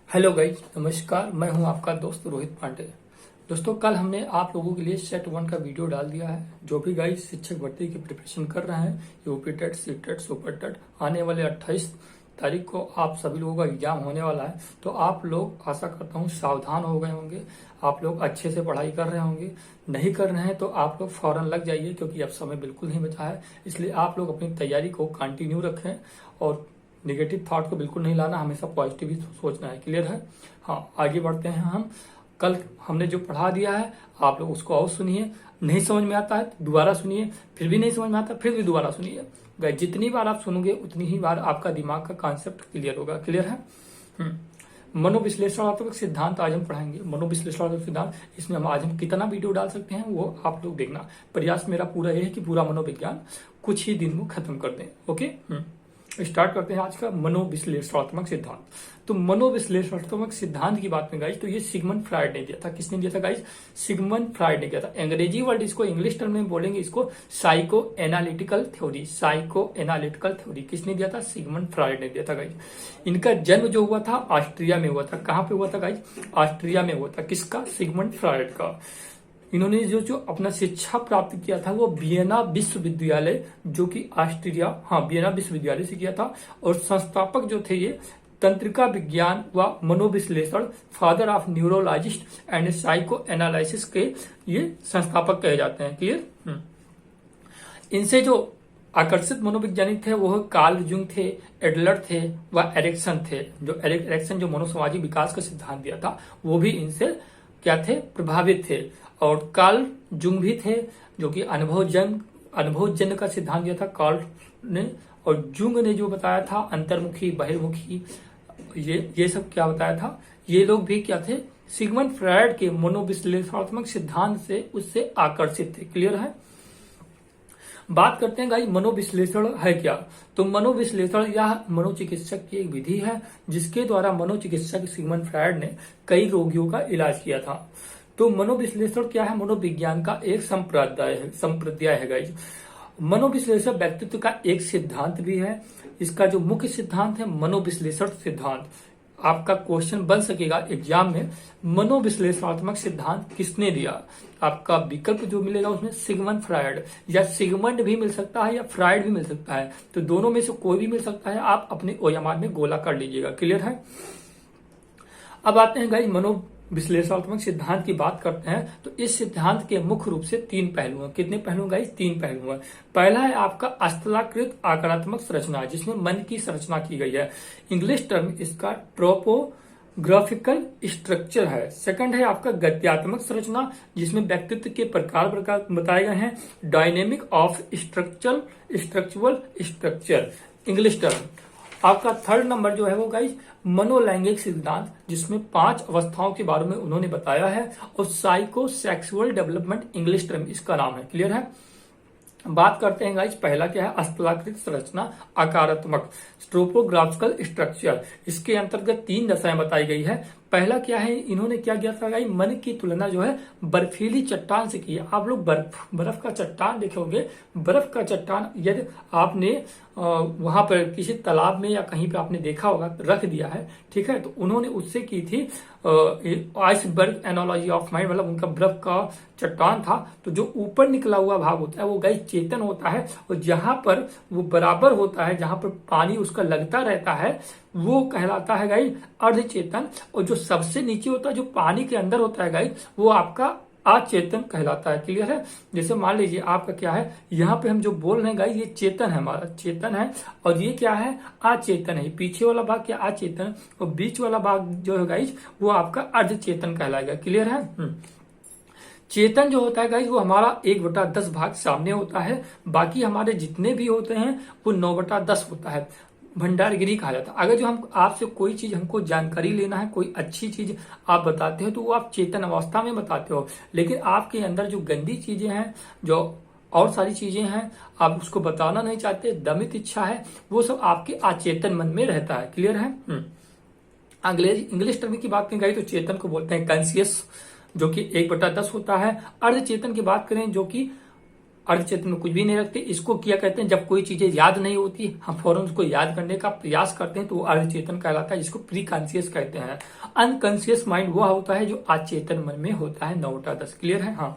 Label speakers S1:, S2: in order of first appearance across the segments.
S1: Hello guys, नमस्कार। मैं हूं आपका दोस्त रोहित पांडे। दोस्तों, कल हमने आप लोगों के लिए सेट 1 का वीडियो डाल दिया है। जो भी गाइज शिक्षक भर्ती की प्रिपरेशन कर रहे हैं, UP TET, C TET, super TET, आने वाले 28 तारीख को आप सभी लोगों का एग्जाम होने वाला है। तो आप लोग, आशा करता हूँ, सावधान हो गए होंगे। आप लोग अच्छे से पढ़ाई कर रहे होंगे। नहीं कर रहे हैं तो आप लोग फौरन लग जाइए, क्योंकि अब समय बिल्कुल नहीं बचा है। इसलिए आप लोग अपनी तैयारी को कंटिन्यू रखें और नेगेटिव थॉट को बिल्कुल नहीं लाना, हमेशा पॉजिटिव ही सोचना है। क्लियर है? हाँ, आगे बढ़ते हैं हम। कल हमने जो पढ़ा दिया है आप लोग उसको और सुनिए। नहीं समझ में आता है तो दोबारा सुनिए, फिर भी नहीं समझ में आता फिर भी दोबारा सुनिए। जितनी बार आप सुनोगे उतनी ही बार आपका दिमाग का कॉन्सेप्ट क्लियर होगा। क्लियर है? मनोविश्लेषणात्मक सिद्धांत आज हम पढ़ाएंगे। मनोविश्लेषणात्मक सिद्धांत, इसमें हम आज कितना वीडियो डाल सकते हैं वो आप लोग देखना। प्रयास मेरा पूरा यह है कि पूरा मनोविज्ञान कुछ ही दिन में खत्म कर दें। ओके, स्टार्ट करते हैं आज का मनोविश्लेषणात्मक सिद्धांत। तो मनोविश्लेषणात्मक सिद्धांत की बात में गाइज, तो ये सिगमंड फ्रायड ने दिया था। किसने दिया था गाइज? सिगमंड फ्रायड ने दिया था। अंग्रेजी वर्ड इसको, इंग्लिश टर्म में बोलेंगे इसको psycho analytical theory. Psycho analytical theory किसने दिया था? सिगमंड फ्रायड ने दिया था गाइज। इनका जन्म जो हुआ था ऑस्ट्रिया में हुआ था। कहां पे हुआ था गाइज? ऑस्ट्रिया में हुआ था। किसका? सिगमंड फ्रायड का। इन्होंने जो अपना शिक्षा प्राप्त किया था वो वियना विश्वविद्यालय, जो कि ऑस्ट्रिया, वियना विश्वविद्यालय से किया था। और संस्थापक जो थे ये तंत्रिका विज्ञान व मनोविश्लेषण, father of neurologist and psycho analysis के ये संस्थापक कहे जाते हैं। क्लियर? इनसे जो आकर्षित मनोवैज्ञानिक थे वो कार्ल जुंग थे, एडलर थे व एरिक्सन थे। जो एरिक्सन जो मनोसामाजिक विकास का सिद्धांत दिया था वो भी इनसे क्या थे? प्रभावित थे। और कार्ल जुंग भी थे, जो कि अनुभवजन्य का सिद्धांत दिया था कार्ल ने। और जुंग ने जो बताया था अंतर्मुखी, बहिर्मुखी, ये सब क्या बताया था, ये लोग भी क्या थे? सिगमंड फ्रायड के मनोविश्लेषणात्मक सिद्धांत से उससे आकर्षित थे। क्लियर है? बात करते हैं गाइस, मनोविश्लेषण है क्या? तो मनोविश्लेषण यह मनोचिकित्सक की एक विधि है जिसके द्वारा मनोचिकित्सक सिगमंड फ्रायड ने कई रोगियों का इलाज किया था। तो मनोविश्लेषण क्या है? मनोविज्ञान का एक संप्रदाय है गाइस। मनोविश्लेषण व्यक्तित्व का एक सिद्धांत भी है। इसका जो मुख्य सिद्धांत है मनोविश्लेषण सिद्धांत। आपका क्वेश्चन बन सकेगा एग्जाम में, मनोविश्लेषणात्मक सिद्धांत किसने दिया? आपका विकल्प जो मिलेगा उसमें सिगमंड फ्रायड, या सिगमंड भी मिल सकता है या फ्रायड भी मिल सकता है। तो दोनों में से कोई भी मिल सकता है। आप अपने ओएमआर में गोला कर लीजिएगा। क्लियर है? अब आते हैं गाइस, मनोविश्लेषणात्मक सिद्धांत की बात करते हैं। तो इस सिद्धांत के मुख्य रूप से 3 पहलू हैं। कितने पहलू गाइस? 3 पहलू हैं। पहला है आपका स्थलाकृत आकारात्मक संरचना, जिसमें मन की संरचना की गई है। इंग्लिश टर्म इसका ट्रोपोग्राफिकल स्ट्रक्चर है। सेकंड है आपका गत्यात्मक संरचना, जिसमें व्यक्तित्व के प्रकार बताए गए हैं। Dynamic of structural structure, English term. आपका थर्ड नंबर जो है वो गाइस मनोलैंगिक सिद्धांत, जिसमें 5 अवस्थाओं के बारे में उन्होंने बताया है। और psycho sexual development, English term इसका नाम है। क्लियर है? बात करते हैं गाइस, पहला क्या है? स्थलाकृत संरचना आकारात्मक, ट्रोपोग्राफिकल स्ट्रक्चर। इसके अंतर्गत 3 दशाएं बताई गई है। पहला क्या है? इन्होंने क्या किया था गाइस? मन की तुलना जो है बर्फीली चट्टान से की है। आप लोग बर्फ का चट्टान देखोगे, बर्फ का चट्टान यदि आपने वहां पर किसी तालाब में या कहीं पे आपने देखा होगा, रख दिया है, ठीक है, तो उन्होंने उससे की थी आइसबर्ग एनालॉजी ऑफ माइंड, मतलब उनका बर्फ का चट्टान था। तो जो ऊपर निकला हुआ भाग होता है वो गाइस चेतन होता है, और जहां पर वो बराबर होता है, जहां पर पानी उसका लगता रहता है, वो कहलाता है गाइस अर्धचेतन। और जो सबसे नीचे होता है, जो पानी के अंदर होता है गाइस, वो आपका अचेतन कहलाता है। क्लियर है? जैसे मान लीजिए आपका क्या है, यहाँ पे हम जो बोल रहे हैं गाइस, ये चेतन है, हमारा चेतन है। और ये क्या है? अचेतन है। पीछे वाला भाग क्या? अचेतन। और बीच वाला भाग जो है गाइस वो आपका अर्धचेतन कहलाएगा। क्लियर है? चेतन जो होता है गाइस वो हमारा 1/10 भाग सामने होता है। बाकी हमारे जितने भी होते हैं वो 9/10 होता है। भंडारगिरी कहा जाता है। अगर जो हम आपसे कोई चीज, हमको जानकारी लेना है, कोई अच्छी चीज आप बताते हो तो वो आप चेतन अवस्था में बताते हो। लेकिन आपके अंदर जो गंदी चीजें हैं, जो और सारी चीजें हैं, आप उसको बताना नहीं चाहते, दमित इच्छा है, वो सब आपके अचेतन मन में रहता है। क्लियर है? इंग्लिश टर्म की बात करें तो चेतन को बोलते हैं कॉन्शियस, जो कि 1/10 होता है। अर्धचेतन की बात करें जो कि अर्धचेतन में कुछ भी नहीं रखते। इसको क्या कहते हैं, जब कोई चीजें याद नहीं होती हम फौरन उसको याद करने का प्रयास करते हैं तो वो अर्धचेतन कहलाता है, जिसको प्री कॉन्शियस कहते हैं। अनकॉन्शियस माइंड वो होता है जो अचेतन मन में होता है। 9/10 क्लियर है। हाँ,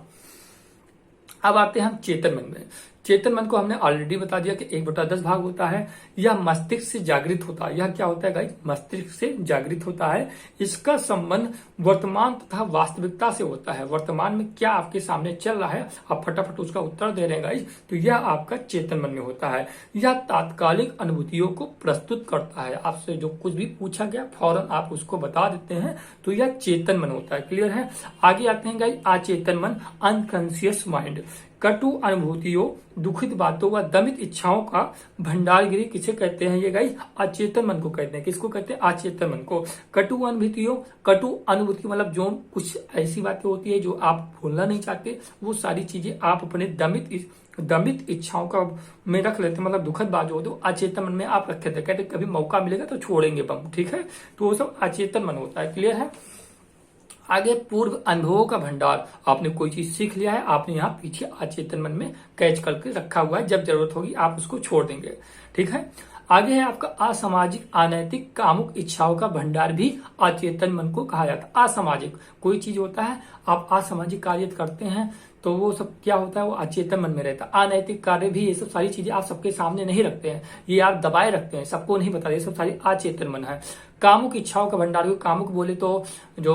S1: अब आते हैं हम चेतन मन में। चेतन मन को हमने ऑलरेडी बता दिया कि 1/10 भाग होता है। यह मस्तिष्क से जागृत होता है। यह क्या होता है गाइस, मस्तिष्क से जागृत होता है। इसका संबंध वर्तमान तथा वास्तविकता से होता है। वर्तमान में क्या आपके सामने चल रहा है आप फटाफट उसका उत्तर दे रहे हैं गाइस, तो यह आपका चेतन मन में होता है। यह तात्कालिक अनुभूतियों को प्रस्तुत करता है। आपसे जो कुछ भी पूछा गया फौरन आप उसको बता देते हैं, तो यह चेतन मन होता है। क्लियर है। आगे आते हैं गाइस, अचेतन मन, अनकॉन्शियस माइंड। कटु अनुभूतियों, दुखित बातों व दमित इच्छाओं का भंडारगिरी किसे कहते हैं, ये गाइस अचेतन मन को कहते हैं। किसको कहते हैं, अचेतन मन को। कटु अनुभूतियों, कटु अनुभूति मतलब जो कुछ ऐसी बातें होती है जो आप भूलना नहीं चाहते, वो सारी चीजें आप अपने दमित इच्छाओं का में रख लेते हैं। मतलब दुखद बात जो होती है अचेतन मन में आप रखे थे, कहते कभी मौका मिलेगा तो छोड़ेंगे बम। ठीक है, तो वो सब अचेतन मन होता है। क्लियर है। आगे पूर्व अनुभवों का भंडार। आपने कोई चीज सीख लिया है, आपने यहाँ पीछे अचेतन मन में कैच करके रखा हुआ है, जब जरूरत होगी आप उसको छोड़ देंगे। ठीक है। आगे है आपका असामाजिक अनैतिक कामुक इच्छाओं का भंडार भी अचेतन मन को कहा जाता है। असामाजिक कोई चीज होता है, आप असामाजिक कार्य करते हैं तो वो सब क्या होता है, वो अचेतन मन में रहता है। अनैतिक कार्य भी, ये सब सारी चीजें आप सबके सामने नहीं रखते हैं, ये आप दबाए रखते हैं, सबको नहीं बता, ये सब सारी अचेतन मन है। कामुक इच्छाओं का भंडार, कामुक बोले तो जो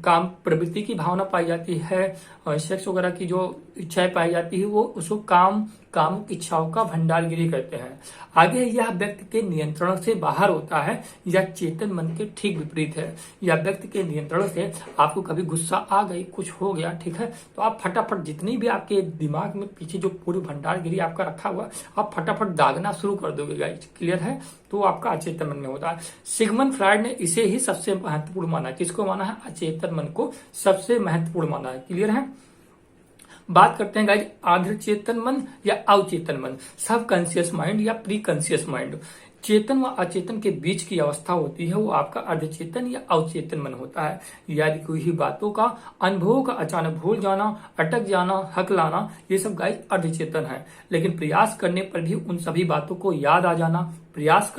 S1: काम प्रवृत्ति की भावना पाई जाती है, सेक्स वगैरह की जो इच्छाएं पाई जाती है, वो उसको कामुक इच्छाओं का भंडारगिरी कहते हैं। आगे यह व्यक्ति के नियंत्रण से बाहर होता है, यह चेतन मन के ठीक विपरीत है। यह व्यक्ति के नियंत्रण से, आपको कभी गुस्सा आ गई, कुछ हो गया, ठीक है, तो आप फटाफट जितनी भी आपके दिमाग में पीछे जो पूरी भंडारगिरी आपका रखा हुआ, आप फटाफट दागना शुरू कर दोगे गाइस। क्लियर है। तो आपका अचेतन मन में होता है। सिगमंड फ्रायड ने इसे ही सबसे महत्वपूर्ण माना। किसको माना है, अचेतन मन को सबसे महत्वपूर्ण माना है। क्लियर है। बात करते हैं गाइस अर्धचेतन मन या अवचेतन मन, सब कॉन्शियस माइंड या प्री कॉन्शियस माइंड। चेतन व अचेतन के बीच की अवस्था होती है, वो आपका अर्धचेतन या अवचेतन मन होता है। यदि कोई ही बातों का, अनुभवों का अचानक भूल जाना, अटक जाना, हकलाना, ये सब गाइस अर्धचेतन है। लेकिन प्रयास करने पर भी उन सभी बातों को याद आ जाना, प्रयास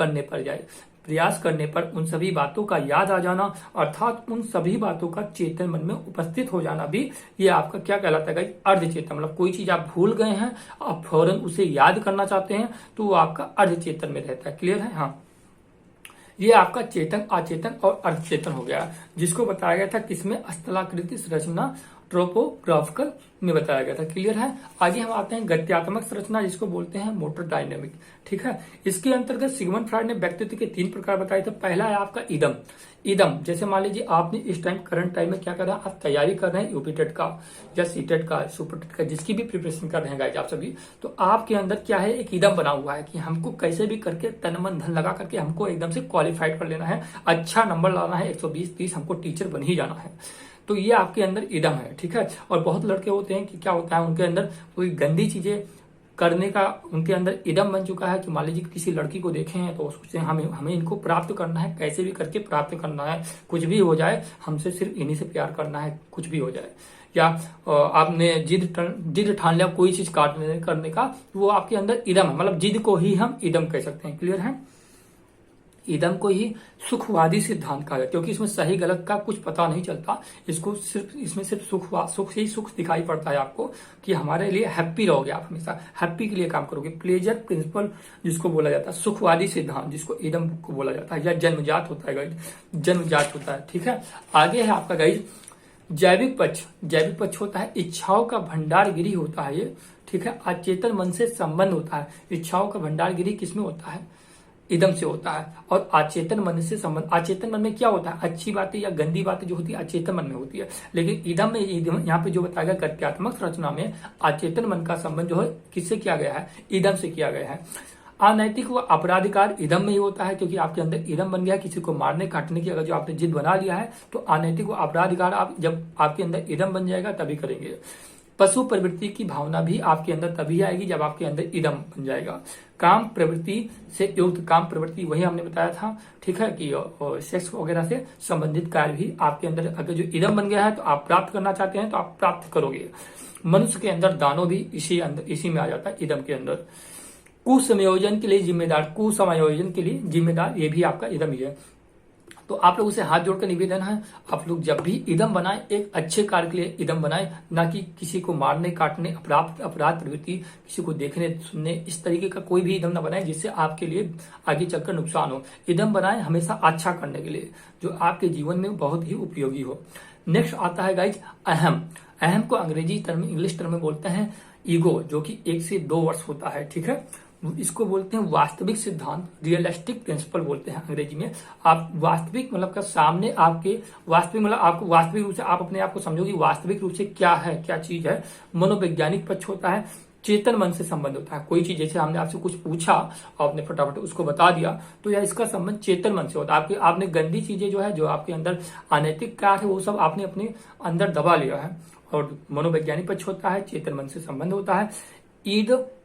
S1: करने पर उन सभी बातों का याद आ जाना, अर्थात उन सभी बातों का चेतन मन में उपस्थित हो जाना भी, ये आपका क्या कहलाता है गाइस, अर्धचेतन। मतलब कोई चीज आप भूल गए हैं, आप फौरन उसे याद करना चाहते हैं, तो वो आपका अर्धचेतन में रहता है। क्लियर है। हाँ, ये आपका चेतन, अचेतन और अर्धचेतन हो गया, जिसको बताया गया था किसमें, स्थलाकृति संरचना ट्रोपोग्राफिकल में बताया गया था। क्लियर है। आगे हम आते हैं गत्यात्मक संरचना, जिसको बोलते हैं मोटर डायनेमिक। ठीक है। इसके अंतर्गत सिगमंड फ्रायड ने व्यक्तित्व के 3 प्रकार बताए थे। पहला है आपका इदम। जैसे मान लीजिए आपने इस टाइम करंट टाइम में क्या कर रहे हैं, आप तैयारी कर रहे हैं यूपीटेट का या सीटेट का, सुपरटेट का, जिसकी भी प्रिपरेशन कर रहे हैं गाइस आप सभी, तो आपके अंदर क्या है, एक इदम बना हुआ है कि हमको कैसे भी करके तन मन धन लगा करके हमको एकदम से क्वालिफाइड कर लेना है, अच्छा नंबर लाना है, 120-30, हमको टीचर बन ही जाना है। तो ये आपके अंदर इदम है। ठीक है। और बहुत लड़के होते हैं कि क्या होता है, उनके अंदर कोई गंदी चीजें करने का उनके अंदर इदम बन चुका है कि मान लीजिए किसी लड़की को देखे हैं तो सोचते हैं हमें इनको प्राप्त करना है, कैसे भी करके प्राप्त करना है, कुछ भी हो जाए हमसे सिर्फ इन्हीं से प्यार करना है, कुछ भी हो जाए। या आपने जिद ठान लिया कोई चीज करने का, वो आपके अंदर इदम है। मतलब जिद को ही हम इदम कह सकते हैं। क्लियर है। इदम को ही सुखवादी सिद्धांत कहा है, क्योंकि इसमें सही गलत का कुछ पता नहीं चलता। इसमें सिर्फ सुख से ही सुख दिखाई पड़ता है आपको, कि हमारे लिए हैप्पी रहोगे, आप हमेशा हैप्पी के लिए काम करोगे। प्लेजर प्रिंसिपल जिसको बोला जाता है, सुखवादी सिद्धांत जिसको इदम को बोला जाता है, या जन्मजात होता है गाइस, जन्मजात होता है। ठीक है। आगे है आपका गाइस जैविक पक्ष होता है, इच्छाओं का भंडारगिरी होता है ये। ठीक है। अचेतन मन से संबंध होता है। इच्छाओं का भंडारगिरी किसमें होता है, इदम से होता है। और अचेतन मन से संबंध, अचेतन मन में क्या होता है, अच्छी बातें या गंदी बातें जो होती है अचेतन मन में होती है। लेकिन इदम में, यहाँ पे जो बताया गया गत्यात्मक संरचना में, अचेतन मन का संबंध जो है किससे किया गया है, इदम से किया गया है। अनैतिक व अपराधिकार इदम में ही होता है, क्योंकि आपके अंदर इदम बन गया, किसी को मारने काटने की अगर जो आपने जिद बना लिया है, तो अनैतिक व अपराधिकार आप जब आपके अंदर इदम बन जाएगा तभी करेंगे। पशु प्रवृत्ति की भावना भी आपके अंदर तभी आएगी जब आपके अंदर इदम बन जाएगा। काम प्रवृत्ति से युक्त, काम प्रवृत्ति वही हमने बताया था, ठीक है, कि सेक्स वगैरह से संबंधित कार्य भी आपके अंदर अगर जो इदम बन गया है तो आप प्राप्त करना चाहते हैं तो आप प्राप्त करोगे। मनुष्य के अंदर दानव भी इसी में आ जाता है, इदम के अंदर। कुसंयोजन के लिए जिम्मेदार, कुसंयोजन के लिए जिम्मेदार ये भी आपका इदम ही है। तो आप लोगों से हाथ जोड़कर निवेदन है, आप लोग जब भी इदम बनाएं एक अच्छे कार्य के लिए इदम बनाएं, ना कि किसी को मारने काटने, अपराध प्रवृत्ति, किसी को देखने सुनने, इस तरीके का कोई भी इदम ना बनाएं जिससे आपके लिए आगे चलकर नुकसान हो। इदम बनाएं हमेशा अच्छा करने के लिए, जो आपके जीवन में बहुत ही उपयोगी हो। नेक्स्ट आता है गाइज अहम। अहम को अंग्रेजी टर्म, इंग्लिश टर्म में बोलते हैं ईगो, जो कि 1 से 2 वर्ष होता है, ठीक है। इसको बोलते हैं वास्तविक सिद्धांत, रियलिस्टिक प्रिंसिपल बोलते हैं अंग्रेजी में। आप वास्तविक मतलब का सामने आपके वास्तविक मतलब आपको वास्तविक रूप से आप अपने आप को समझोगे वास्तविक रूप से क्या है, क्या चीज है। मनोवैज्ञानिक पक्ष होता है, चेतन मन से संबंध होता है। कोई चीज जैसे हमने आपसे कुछ पूछा और आपने फटाफट उसको बता दिया तो यार इसका संबंध चेतन मन से होता है। आपने गंदी चीजें जो है, जो आपके अंदर अनैतिक कार्य है, वो सब आपने अपने अंदर दबा लिया है। और मनोवैज्ञानिक पक्ष होता है, चेतन मन से संबंध होता है।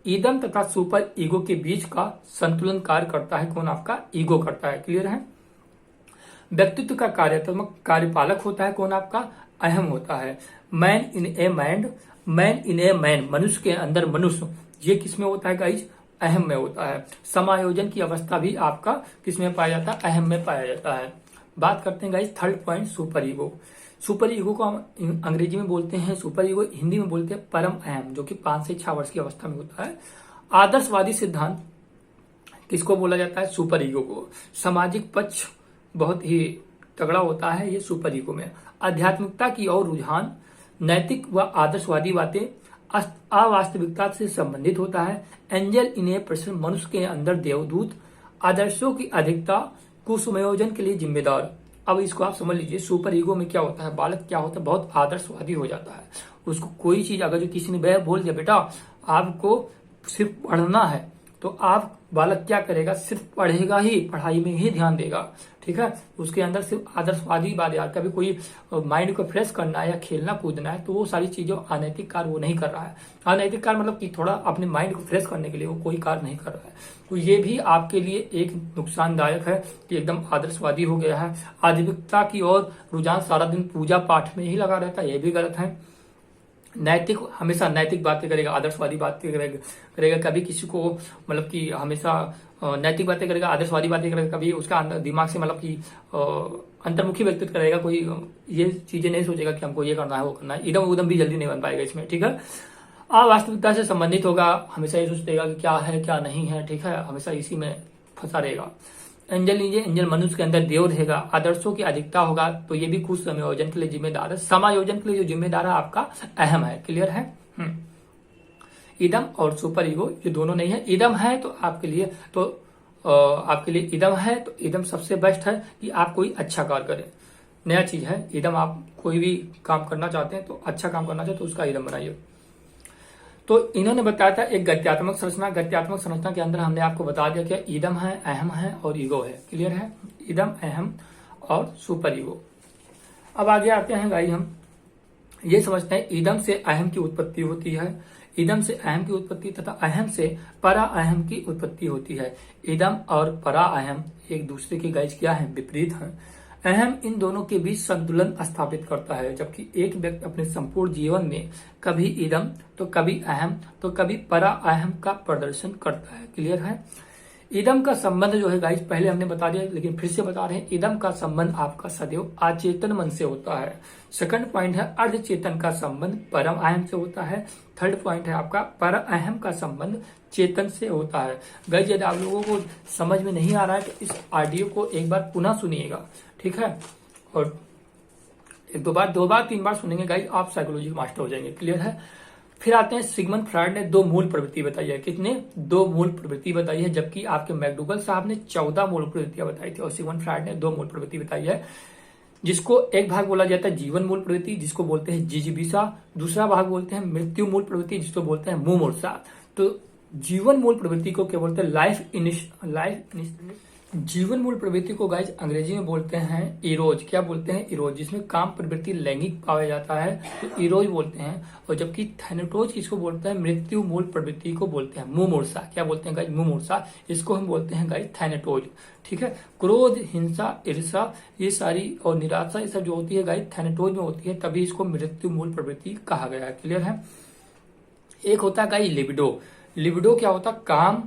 S1: ईदम तथा सुपर ईगो के बीच का संतुलन कार्य करता है कौन? आपका ईगो करता है। क्लियर है। व्यक्तित्व का कार्यात्मक कार्यपालक होता है कौन? आपका अहम होता है। Man in a man, man in a man, मनुष्य के अंदर मनुष्य, ये किसमें होता है गाइज? अहम में होता है। समायोजन की अवस्था भी आपका किसमें पाया जाता है? अहम में पाया जाता है। बात करते हैं guys third point, super ego. Super ego को हम अंग्रेजी में बोलते हैं सुपर ईगो, हिंदी में बोलते हैं परम अहम, जो कि 5 से 6 वर्ष की अवस्था में होता है। आदर्शवादी सिद्धांत किसको बोला जाता है? सुपर ईगो को। सामाजिक पक्ष बहुत ही तगड़ा होता है ये सुपर ईगो में। आध्यात्मिकता की ओर रुझान, नैतिक व आदर्शवादी बातें, अवास्तविकता से संबंधित होता है। एंजल इन ए पर्सन, मनुष्य के अंदर देवदूत, आदर्शों की अधिकता, कुसंयोजन के लिए जिम्मेदार। अब इसको आप समझ लीजिए, सुपर ईगो में क्या होता है, बालक क्या होता है, बहुत आदर्शवादी हो जाता है। उसको कोई चीज अगर जो किसी ने वह बोल दिया बेटा आपको सिर्फ पढ़ना है, तो आप बालक क्या करेगा? सिर्फ पढ़ेगा ही, पढ़ाई में ही ध्यान देगा, ठीक है। उसके अंदर सिर्फ आदर्शवादी बात, यार कभी कोई माइंड को फ्रेश करना है या खेलना कूदना है, तो वो सारी चीजें अनैतिक कार्य वो नहीं कर रहा है। अनैतिक कार्य मतलब कि थोड़ा अपने माइंड को फ्रेश करने के लिए वो कोई कार्य नहीं कर रहा है, तो ये भी आपके लिए एक नुकसानदायक है कि एकदम आदर्शवादी हो गया है। आध्यात्मिकता की ओर रुझान, सारा दिन पूजा पाठ में ही लगा रहता है, ये भी गलत है। नैतिक, हमेशा नैतिक बातें करेगा, आदर्शवादी बातें करेगा, कभी किसी को मतलब कि हमेशा नैतिक बातें करेगा, आदर्शवादी बातें करेगा, कभी उसका दिमाग से मतलब कि अंतर्मुखी व्यक्तित्व करेगा, कोई ये चीजें नहीं सोचेगा कि हमको ये करना है वो करना है। इदम उदम भी जल्दी नहीं बन पाएगा इसमें, ठीक है। अवास्तविकता से संबंधित होगा, हमेशा ये सोचेगा कि क्या है क्या नहीं है, ठीक है, हमेशा इसी में फंसा रहेगा। एंजल लीजिए, एंजल मनुष्य के अंदर देव रहेगा। आदर्शों की अधिकता होगा, तो ये भी कुछ समायोजन के लिए जिम्मेदार है। समायोजन के लिए जो जिम्मेदार है आपका अहम है। क्लियर है। इदम और सुपर ईगो ये दोनों नहीं है। इदम है तो आपके लिए इदम है तो इदम सबसे बेस्ट है कि आप कोई अच्छा कार्य करें, नया चीज है इदम। आप कोई भी काम करना चाहते हैं तो अच्छा काम करना चाहते तो उसका इदम बनाइए। तो इन्होंने बताया था एक गत्यात्मक संरचना। गत्यात्मक संरचना के अंदर हमने आपको बता दिया कि इदम है, अहम है और ईगो है। क्लियर है। इदम, अहम और सुपर ईगो। अब आगे आते हैं गाइस, हम ये समझते हैं इदम से अहम की उत्पत्ति होती है, इदम से अहम की उत्पत्ति तथा अहम से परा अहम की उत्पत्ति होती है। इदम और परा अहम एक दूसरे के गाइस क्या है? विपरीत है। अहम इन दोनों के बीच संतुलन स्थापित करता है, जबकि एक व्यक्ति अपने संपूर्ण जीवन में कभी इदम तो कभी अहम तो कभी परा अहम का प्रदर्शन करता है। क्लियर है। इदम का संबंध जो है गाइस पहले हमने बता दिया, लेकिन फिर से बता रहे हैं, इदम का संबंध आपका सदैव अचेतन मन से होता है। सेकंड पॉइंट है अर्ध चेतन का संबंध परम अहम से होता है। थर्ड पॉइंट है आपका पर अहम का संबंध चेतन से होता है। गाइस यदि आप लोगों को समझ में नहीं आ रहा है तो इस ऑडियो को एक बार पुनः सुनिएगा, ठीक है, और एक दो बार तीन बार सुनेंगे गाइस, आप साइकोलॉजी मास्टर हो जाएंगे। क्लियर है। फिर आते हैं सिगमंड फ्रायड ने 2 मूल प्रवृत्ति बताई है। कितने? 2 मूल प्रवृत्ति बताई है, जबकि आपके मैकडूगल साहब ने 14 मूल प्रवृत्तियां बताई थी और सिगमंड फ्रायड ने 2 मूल प्रवृत्ति बताई है, जिसको एक भाग बोला जाता है जीवन मूल प्रवृत्ति, जिसको बोलते हैं जिजीविषा। दूसरा भाग बोलते हैं मृत्यु मूल प्रवृत्ति, जिसको बोलते हैं मुमूर्षा। तो जीवन मूल प्रवृत्ति को क्या बोलते हैं? जीवन मूल प्रवृत्ति को गाइज अंग्रेजी में बोलते हैं इरोज। क्या बोलते हैं? इरोज। जिसमें काम प्रवृत्ति लैंगिक पाया जाता है तो इरोज बोलते हैं। और जबकि थैनेटोज किसको बोलते हैं? मृत्यु मूल प्रवृत्ति को बोलते हैं, मुमूर्षा। क्या बोलते हैं गाइज? मुमूर्षा। इसको हम बोलते हैं गाइज थैनेटोज। ठीक है। क्रोध, हिंसा, ईर्षा, ये सारी और निराशा, ये सब जो होती है गाइज थैनेटोज में होती है, तभी इसको मृत्यु मूल प्रवृत्ति कहा गया है। क्लियर है? एक होता है गाइज लिबिडो। लिबिडो क्या होता है? काम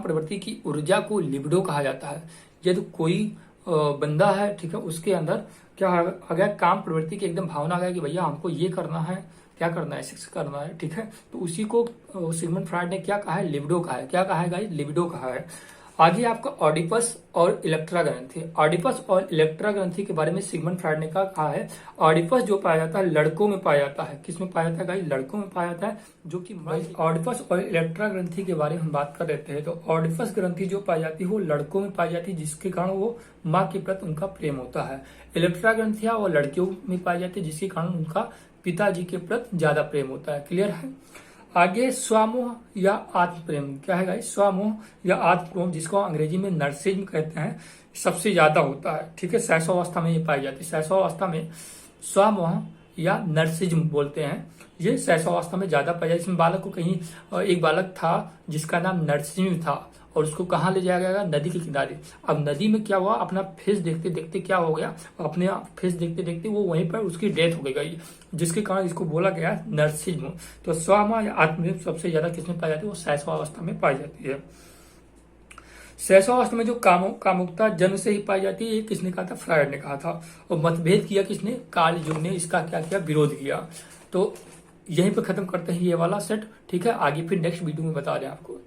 S1: प्रवृत्ति की ऊर्जा को लिबिडो कहा जाता है। यदि कोई बंदा है, ठीक है, उसके अंदर क्या आ गया? काम प्रवृत्ति की एकदम भावना आ गया कि भैया हमको ये करना है, क्या करना है? सेक्स करना है। ठीक है। तो उसी को सिगमंड फ्रायड ने क्या कहा है? लिबिडो कहा है। क्या कहा है गाइस? लिबिडो कहा है। आगे आपका ऑडिपस और इलेक्ट्रा ग्रंथि। ऑडिपस और इलेक्ट्रा ग्रंथि के बारे में सिगमंड फ्रायड ने कहा है ऑडिपस जो पाया जाता है लड़कों में पाया जाता है। किसमें पाया जाता है गाइस? लड़कों में पाया जाता है। जो कि ऑडिपस और इलेक्ट्रा ग्रंथि के बारे में हम बात कर रहे थे, तो ऑडिपस ग्रंथि जो पाई जाती है वो लड़कों में पाई जाती है, जिसके कारण वो माँ के प्रति उनका प्रेम होता है। इलेक्ट्रा ग्रंथियां वो लड़कियों में पाई जाती है, जिसके कारण उनका पिताजी के प्रति ज्यादा प्रेम होता है। क्लियर है? आगे स्वामोह या आत्म प्रेम। क्या है गाइस? स्वामोह या आत्म प्रेम, जिसको अंग्रेजी में नर्सिज्म कहते हैं, सबसे ज्यादा होता है। ठीक है। शैशवावस्था में ये पाई जाती है। शैशवावस्था में स्वामोह या नर्सिज्म बोलते हैं, ये शैशवावस्था में ज्यादा पाई जाती है। इसमें बालक को कहीं एक बालक था जिसका नाम नर्सिज्म था, और उसको कहाँ ले जाया गया? नदी के किनारे। अब नदी में क्या हुआ? अपना फेस देखते देखते क्या हो गया? अपने फेस देखते देखते वो वहीं पर उसकी डेथ हो गई, जिसके कारण इसको बोला गया नर्सिज्म। तो स्वामा या आत्मप्रेम सबसे ज्यादा किसमें पाई जाती है? वो शैशवावस्था में पाई जाती है। शैशवावस्था में जो कामुकता जन्म से ही पाई जाती है, ये किसने कहा था? फ्रायड ने कहा था। और मतभेद किया किसने? कार्ल जूंग ने इसका क्या किया? विरोध किया। तो यहीं पर खत्म करते हैं ये वाला सेट। ठीक है। आगे फिर नेक्स्ट वीडियो में बता रहे हैं आपको।